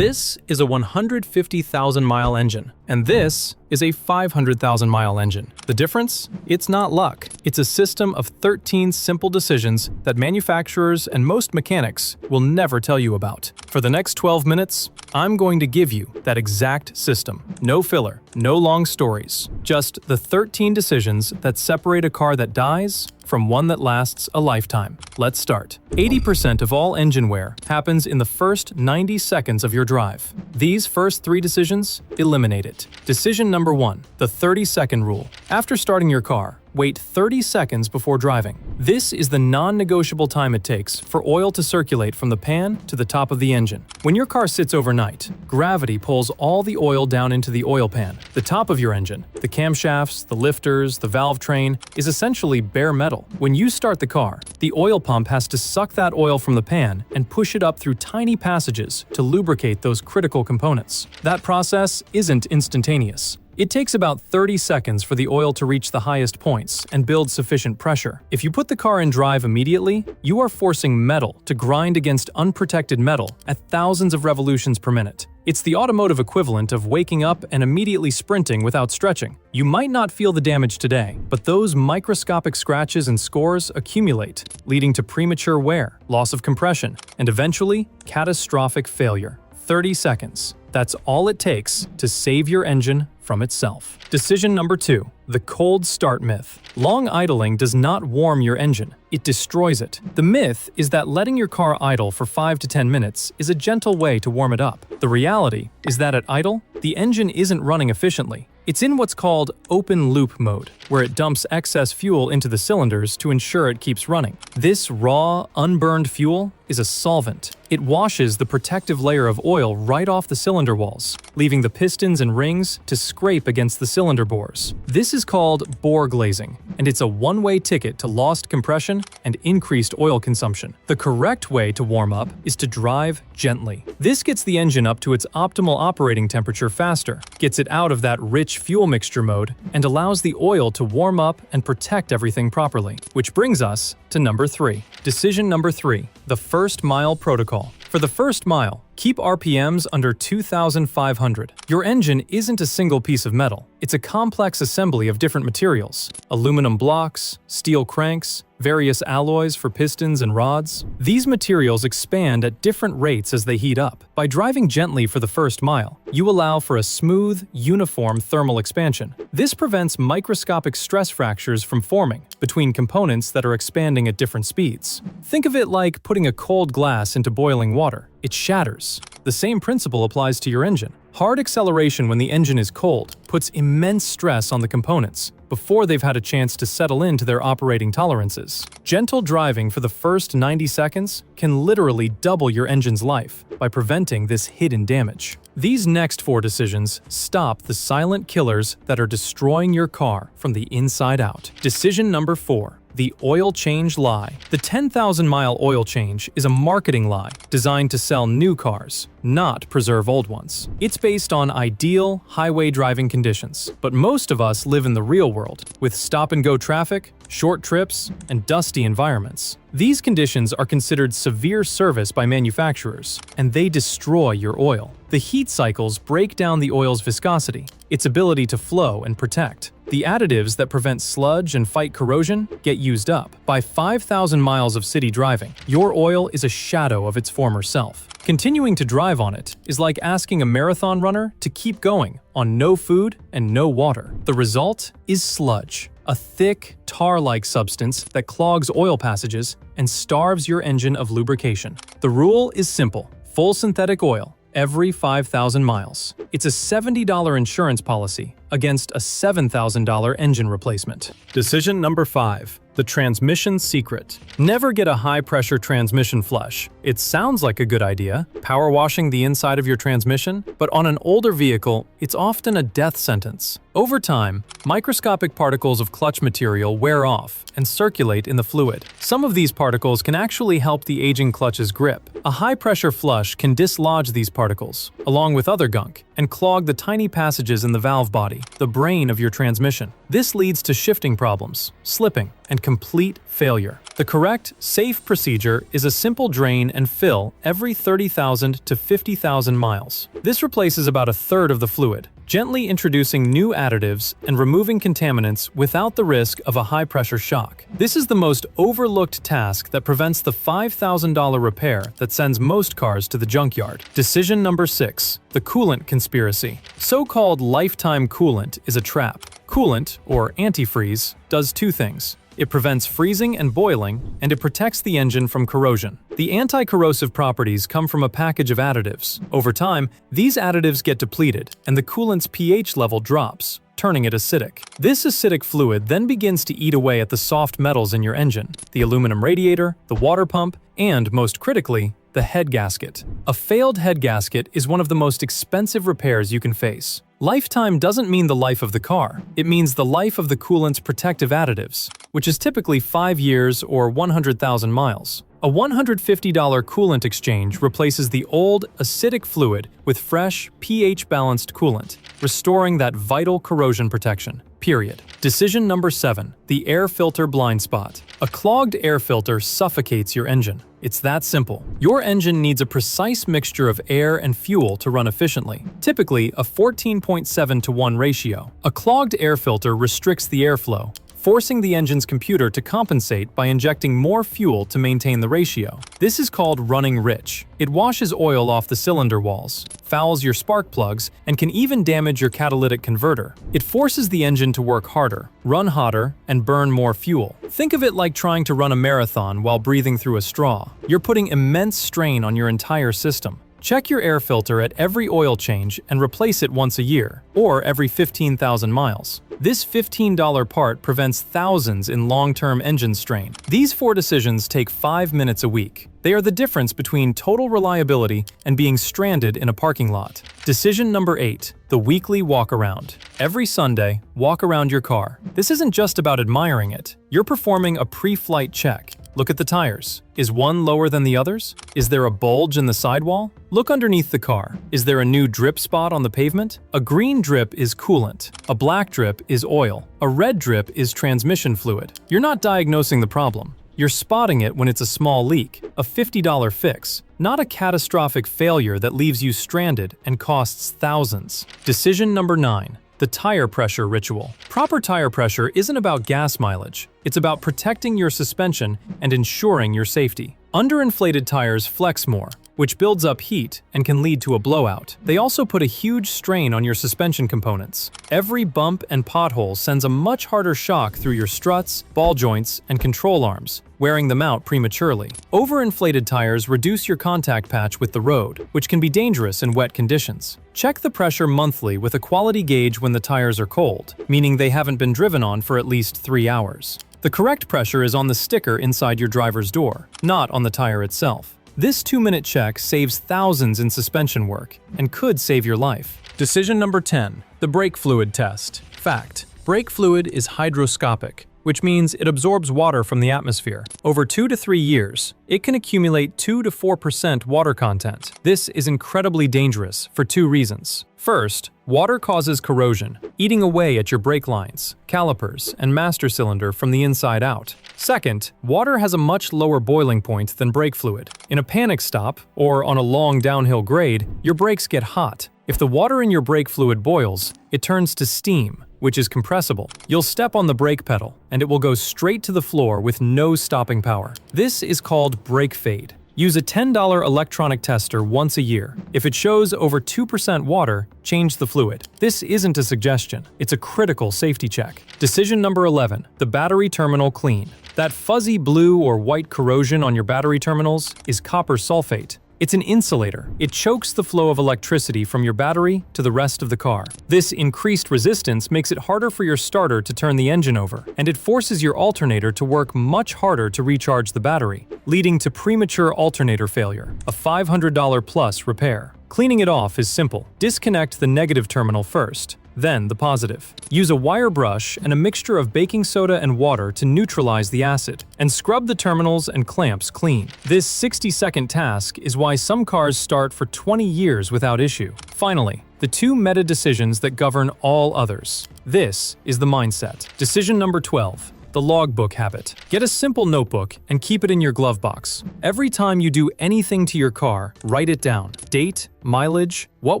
This is a 150,000-mile engine, and this is a 500,000-mile engine. The difference? It's not luck. It's a system of 13 simple decisions that manufacturers and most mechanics will never tell you about. For the next 12 minutes, I'm going to give you that exact system. No filler, no long stories, just the 13 decisions that separate a car that dies from one that lasts a lifetime. Let's start. 80% of all engine wear happens in the first 90 seconds of your drive. These first 3 decisions eliminate it. Decision number 1, the 30-second rule. After starting your car, wait 30 seconds before driving. This is the non-negotiable time it takes for oil to circulate from the pan to the top of the engine. When your car sits overnight, gravity pulls all the oil down into the oil pan. The top of your engine, the camshafts, the lifters, the valve train, is essentially bare metal. When you start the car, the oil pump has to suck that oil from the pan and push it up through tiny passages to lubricate those critical components. That process isn't instantaneous. It takes about 30 seconds for the oil to reach the highest points and build sufficient pressure. If you put the car in drive immediately, you are forcing metal to grind against unprotected metal at thousands of revolutions per minute. It's the automotive equivalent of waking up and immediately sprinting without stretching. You might not feel the damage today, but those microscopic scratches and scores accumulate, leading to premature wear, loss of compression, and eventually catastrophic failure. 30 seconds. That's all it takes to save your engine from itself. Decision number 2, the cold start myth. Long idling does not warm your engine, it destroys it. The myth is that letting your car idle for 5 to 10 minutes is a gentle way to warm it up. The reality is that at idle, the engine isn't running efficiently. It's in what's called open loop mode, where it dumps excess fuel into the cylinders to ensure it keeps running. This raw, unburned fuel is a solvent. It washes the protective layer of oil right off the cylinder walls, leaving the pistons and rings to scrape against the cylinder bores. This is called bore glazing, and it's a one-way ticket to lost compression and increased oil consumption. The correct way to warm up is to drive gently. This gets the engine up to its optimal operating temperature faster, gets it out of that rich fuel mixture mode, and allows the oil to warm up and protect everything properly. Which brings us to number 3. Decision number 3, the first mile protocol. For the first mile, keep RPMs under 2,500. Your engine isn't a single piece of metal. It's a complex assembly of different materials: aluminum blocks, steel cranks, various alloys for pistons and rods. These materials expand at different rates as they heat up. By driving gently for the first mile, you allow for a smooth, uniform thermal expansion. This prevents microscopic stress fractures from forming between components that are expanding at different speeds. Think of it like putting a cold glass into boiling water. It shatters. The same principle applies to your engine. Hard acceleration when the engine is cold puts immense stress on the components before they've had a chance to settle into their operating tolerances. Gentle driving for the first 90 seconds can literally double your engine's life by preventing this hidden damage. These next 4 decisions stop the silent killers that are destroying your car from the inside out. Decision number 4. The oil change lie. The 10,000-mile oil change is a marketing lie designed to sell new cars, not preserve old ones. It's based on ideal highway driving conditions, but most of us live in the real world, with stop-and-go traffic, short trips, and dusty environments. These conditions are considered severe service by manufacturers, and they destroy your oil. The heat cycles break down the oil's viscosity, its ability to flow and protect. The additives that prevent sludge and fight corrosion get used up. By 5,000 miles of city driving, your oil is a shadow of its former self. Continuing to drive on it is like asking a marathon runner to keep going on no food and no water. The result is sludge, a thick, tar-like substance that clogs oil passages and starves your engine of lubrication. The rule is simple: full synthetic oil every 5,000 miles. It's a $70 insurance policy against a $7,000 engine replacement. Decision number 5. The transmission secret. Never get a high-pressure transmission flush. It sounds like a good idea, power washing the inside of your transmission, but on an older vehicle, it's often a death sentence. Over time, microscopic particles of clutch material wear off and circulate in the fluid. Some of these particles can actually help the aging clutch's grip. A high-pressure flush can dislodge these particles, along with other gunk, and clog the tiny passages in the valve body, the brain of your transmission. This leads to shifting problems, slipping, and complete failure. The correct, safe procedure is a simple drain and fill every 30,000 to 50,000 miles. This replaces about a third of the fluid, gently introducing new additives and removing contaminants without the risk of a high-pressure shock. This is the most overlooked task that prevents the $5,000 repair that sends most cars to the junkyard. Decision number 6. The coolant conspiracy. So-called lifetime coolant is a trap. Coolant, or antifreeze, does two things. It prevents freezing and boiling, and it protects the engine from corrosion. The anti-corrosive properties come from a package of additives. Over time, these additives get depleted, and the coolant's pH level drops, turning it acidic. This acidic fluid then begins to eat away at the soft metals in your engine, the aluminum radiator, the water pump, and, most critically, the head gasket. A failed head gasket is one of the most expensive repairs you can face. Lifetime doesn't mean the life of the car. It means the life of the coolant's protective additives, which is typically 5 years or 100,000 miles. A $150 coolant exchange replaces the old, acidic fluid with fresh, pH-balanced coolant, restoring that vital corrosion protection. Period. Decision number 7. The air filter blind spot. A clogged air filter suffocates your engine. It's that simple. Your engine needs a precise mixture of air and fuel to run efficiently, typically a 14.7 to 1 ratio. A clogged air filter restricts the airflow, forcing the engine's computer to compensate by injecting more fuel to maintain the ratio. This is called running rich. It washes oil off the cylinder walls, fouls your spark plugs, and can even damage your catalytic converter. It forces the engine to work harder, run hotter, and burn more fuel. Think of it like trying to run a marathon while breathing through a straw. You're putting immense strain on your entire system. Check your air filter at every oil change and replace it once a year, or every 15,000 miles. This $15 part prevents thousands in long-term engine strain. These 4 decisions take 5 minutes a week. They are the difference between total reliability and being stranded in a parking lot. Decision number 8. The weekly walk-around. Every Sunday, walk around your car. This isn't just about admiring it. You're performing a pre-flight check. Look at the tires. Is one lower than the others? Is there a bulge in the sidewall? Look underneath the car. Is there a new drip spot on the pavement? A green drip is coolant. A black drip is oil. A red drip is transmission fluid. You're not diagnosing the problem. You're spotting it when it's a small leak, a $50 fix, not a catastrophic failure that leaves you stranded and costs thousands. Decision number 9. The tire pressure ritual. Proper tire pressure isn't about gas mileage. It's about protecting your suspension and ensuring your safety. Underinflated tires flex more, which builds up heat and can lead to a blowout. They also put a huge strain on your suspension components. Every bump and pothole sends a much harder shock through your struts, ball joints, and control arms, wearing them out prematurely. Overinflated tires reduce your contact patch with the road, which can be dangerous in wet conditions. Check the pressure monthly with a quality gauge when the tires are cold, meaning they haven't been driven on for at least 3 hours. The correct pressure is on the sticker inside your driver's door, not on the tire itself. This 2-minute check saves thousands in suspension work and could save your life. Decision number 10. The brake fluid test. Fact: brake fluid is hygroscopic, which means it absorbs water from the atmosphere. Over 2 to 3 years, it can accumulate 2 to 4% water content. This is incredibly dangerous for 2 reasons. First, water causes corrosion, eating away at your brake lines, calipers, and master cylinder from the inside out. Second, water has a much lower boiling point than brake fluid. In a panic stop, or on a long downhill grade, your brakes get hot. If the water in your brake fluid boils, it turns to steam, which is compressible. You'll step on the brake pedal, and it will go straight to the floor with no stopping power. This is called brake fade. Use a $10 electronic tester once a year. If it shows over 2% water, change the fluid. This isn't a suggestion, it's a critical safety check. Decision number 11. The battery terminal clean. That fuzzy blue or white corrosion on your battery terminals is copper sulfate. It's an insulator. It chokes the flow of electricity from your battery to the rest of the car. This increased resistance makes it harder for your starter to turn the engine over, and it forces your alternator to work much harder to recharge the battery, leading to premature alternator failure, a $500 plus repair. Cleaning it off is simple. Disconnect the negative terminal first, then the positive. Use a wire brush and a mixture of baking soda and water to neutralize the acid, and scrub the terminals and clamps clean. This 60-second task is why some cars start for 20 years without issue. Finally, the 2 meta decisions that govern all others. This is the mindset. Decision number 12. the logbook habit. Get a simple notebook and keep it in your glove box. Every time you do anything to your car, write it down. Date, mileage, what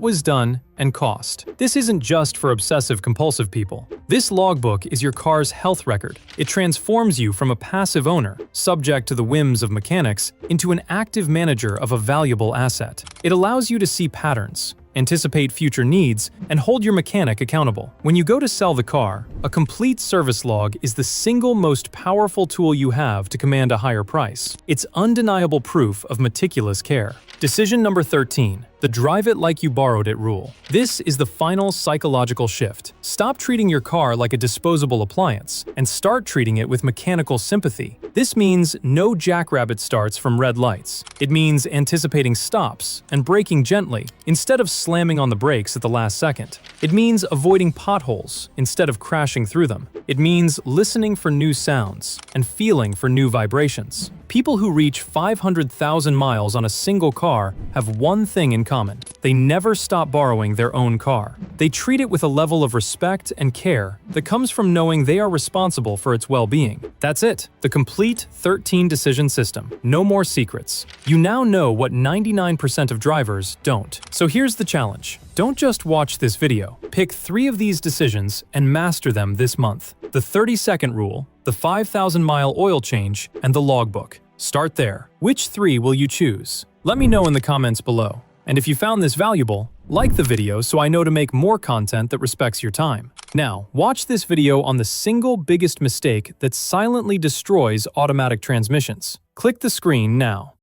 was done, and cost. This isn't just for obsessive-compulsive people. This logbook is your car's health record. It transforms you from a passive owner, subject to the whims of mechanics, into an active manager of a valuable asset. It allows you to see patterns, anticipate future needs, and hold your mechanic accountable. When you go to sell the car, a complete service log is the single most powerful tool you have to command a higher price. It's undeniable proof of meticulous care. Decision number 13. The drive it like you borrowed it rule. This is the final psychological shift. Stop treating your car like a disposable appliance and start treating it with mechanical sympathy. This means no jackrabbit starts from red lights. It means anticipating stops and braking gently instead of slamming on the brakes at the last second. It means avoiding potholes instead of crashing through them. It means listening for new sounds and feeling for new vibrations. People who reach 500,000 miles on a single car have one thing in common. They never stop borrowing their own car. They treat it with a level of respect and care that comes from knowing they are responsible for its well-being. That's it. The complete 13-decision system. No more secrets. You now know what 99% of drivers don't. So here's the challenge. Don't just watch this video. Pick 3 of these decisions and master them this month. The 30-second rule, the 5,000-mile oil change, and the logbook. Start there. Which 3 will you choose? Let me know in the comments below. And if you found this valuable, like the video so I know to make more content that respects your time. Now, watch this video on the single biggest mistake that silently destroys automatic transmissions. Click the screen now.